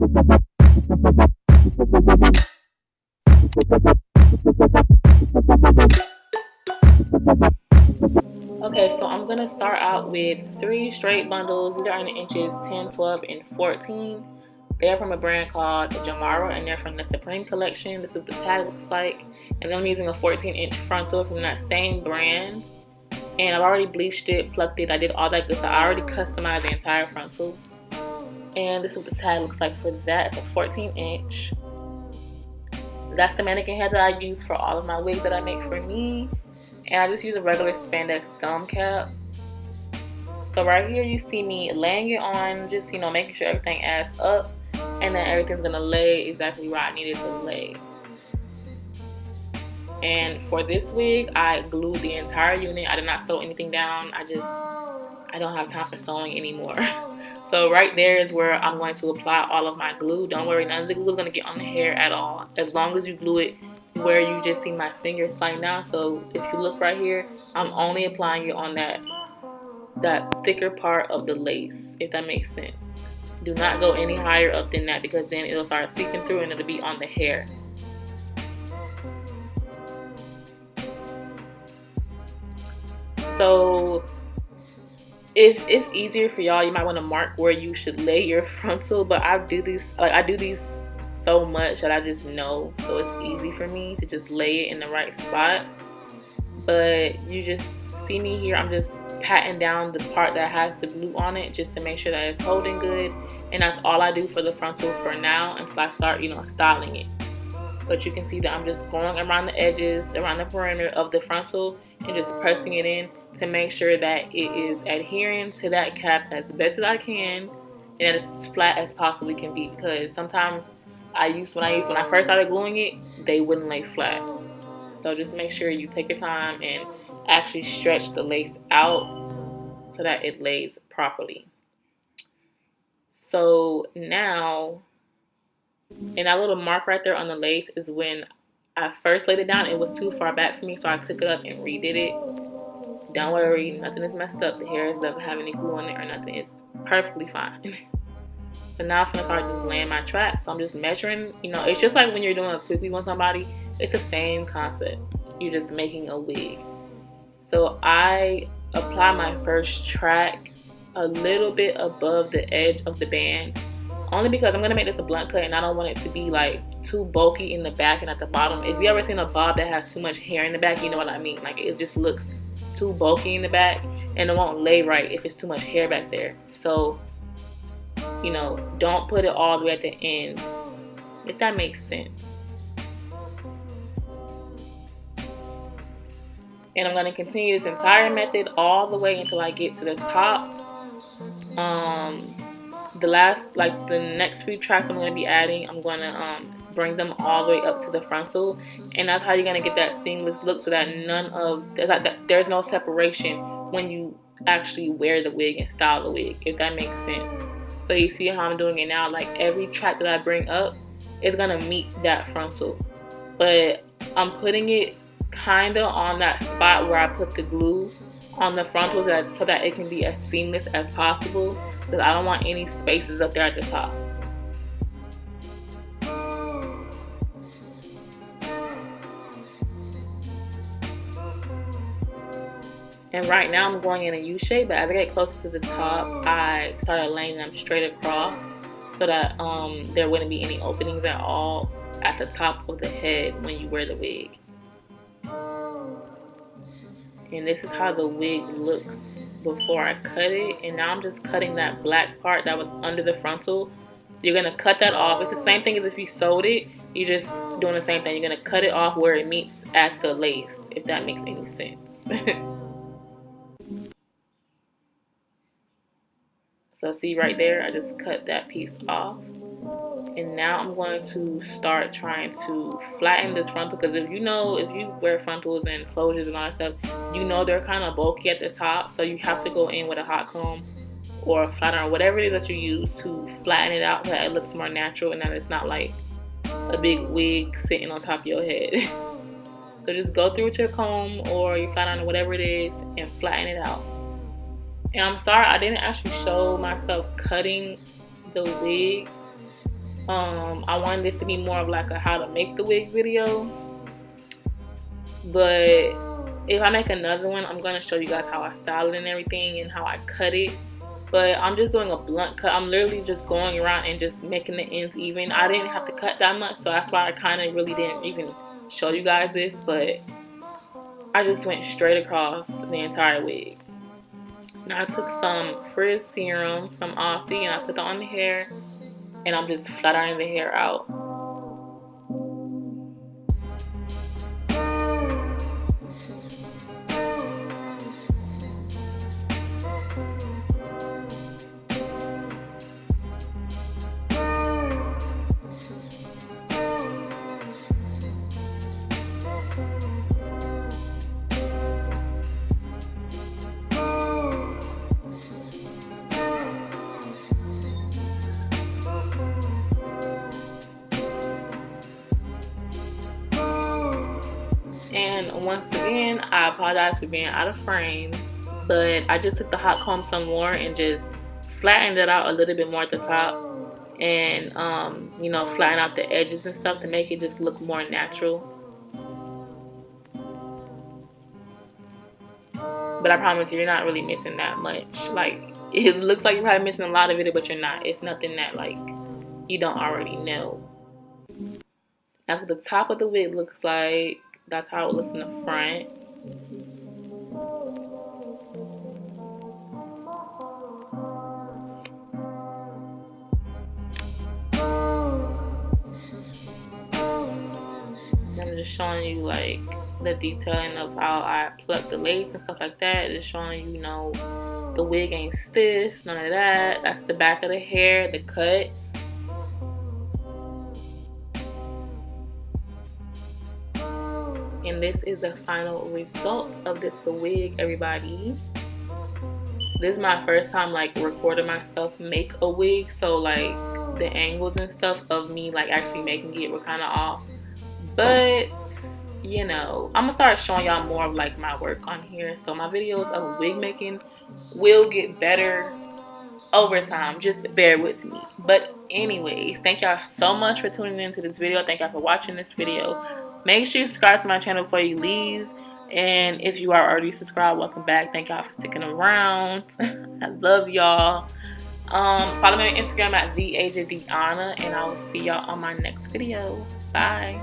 Okay, so I'm gonna start out with 3 straight bundles. These are in the inches 10, 12, and 14. They're from a brand called Jamara, and they're from the Supreme collection. This is what the tag looks like. And then I'm using a 14-inch frontal from that same brand. And I've already bleached it, plucked it, I did all that good stuff. I already customized the entire frontal. And this is what the tag looks like for that. It's a 14-inch. That's the mannequin head that I use for all of my wigs that I make for me. And I just use a regular spandex thumb cap. So right here you see me laying it on, just making sure everything adds up, and then everything's gonna lay exactly where I need it to lay. And for this wig, I glued the entire unit. I did not sew anything down. I don't have time for sewing anymore. So right there is where I'm going to apply all of my glue. Don't worry, none of the glue is gonna get on the hair at all, as long as you glue it where you just see my fingers sliding down. So if you look right here, I'm only applying it on that thicker part of the lace, if that makes sense. Do not go any higher up than that, because then it'll start seeping through and it'll be on the hair. So if it's easier for y'all, you might want to mark where you should lay your frontal, but I do these so much that I just know, so it's easy for me to just lay it in the right spot. But you just see me here, I'm just patting down the part that has the glue on it, just to make sure that it's holding good. And that's all I do for the frontal for now, until I start styling it. But you can see that I'm just going around the edges, around the perimeter of the frontal, and just pressing it in to make sure that it is adhering to that cap as best as I can, and as flat as possibly can be. Because sometimes when I first started gluing it, they wouldn't lay flat. So just make sure you take your time and actually stretch the lace out so that it lays properly. So now, and that little mark right there on the lace is when I first laid it down. It was too far back for me, so I took it up and redid it. Don't worry, nothing is messed up. The hair doesn't have any glue on it or nothing. It's perfectly fine. So now I'm gonna start just laying my track. So I'm just measuring. It's just like when you're doing a quick weave on somebody. It's the same concept. You're just making a wig. So I apply my first track a little bit above the edge of the band, only because I'm gonna make this a blunt cut, and I don't want it to be like too bulky in the back and at the bottom. If you ever seen a bob that has too much hair in the back, you know what I mean. Like, it just looks too bulky in the back, and it won't lay right if it's too much hair back there. So don't put it all the way at the end, if that makes sense. And I'm going to continue this entire method all the way until I get to the top. The next few tracks I'm going to be adding, I'm going to bring them all the way up to the frontal, and that's how you're going to get that seamless look, so that there's no separation when you actually wear the wig and style the wig, if that makes sense. So you see how I'm doing it now. Like, every track that I bring up is going to meet that frontal, but I'm putting it kind of on that spot where I put the glue on the frontal, so that it can be as seamless as possible, because I don't want any spaces up there at the top. And right now I'm going in a U shape, but as I get closer to the top, I started laying them straight across, so that there wouldn't be any openings at all at the top of the head when you wear the wig. And this is how the wig looks before I cut it. And now I'm just cutting that black part that was under the frontal. You're going to cut that off. It's the same thing as if you sewed it. You're just doing the same thing. You're going to cut it off where it meets at the lace, if that makes any sense. So see right there, I just cut that piece off. And now I'm going to start trying to flatten this frontal, because if you wear frontals and closures and all that stuff, they're kind of bulky at the top. So you have to go in with a hot comb or a flat iron, whatever it is that you use, to flatten it out so that it looks more natural and that it's not like a big wig sitting on top of your head. So just go through with your comb or your flat iron or whatever it is and flatten it out. And I'm sorry I didn't actually show myself cutting the wig, I wanted this to be more of like a how to make the wig video, but if I make another one, I'm gonna show you guys how I style it and everything and how I cut it. But I'm just doing a blunt cut. I'm literally just going around and just making the ends even. I didn't have to cut that much, so that's why I kind of really didn't even show you guys this, but I just went straight across the entire wig. Now I took some frizz serum from Aussie and I put that on the hair, and I'm just flat ironing the hair out. And once again, I apologize for being out of frame, but I just took the hot comb some more and just flattened it out a little bit more at the top, and you know, flatten out the edges and stuff to make it just look more natural. But I promise you're not really missing that much. Like, it looks like you're probably missing a lot of it, but you're not. It's nothing that like you don't already know. That's what the top of the wig looks like. That's how it looks in the front. I'm just showing you like the detailing of how I pluck the lace and stuff like that. Just showing you, you know, the wig ain't stiff, none of that. That's the back of the hair, the cut. And this is the final result of this wig, everybody. This is my first time like recording myself make a wig, so like the angles and stuff of me like actually making it were kind of off. But you know, I'm gonna start showing y'all more of like my work on here, so my videos of wig making will get better over time. Just bear with me. But anyways, thank y'all so much for tuning into this video. Thank y'all for watching this video. Make sure you subscribe to my channel before you leave, and if you are already subscribed, welcome back. Thank y'all for sticking around. I love y'all. Follow me on Instagram at the Dionna, and I will see y'all on my next video. Bye.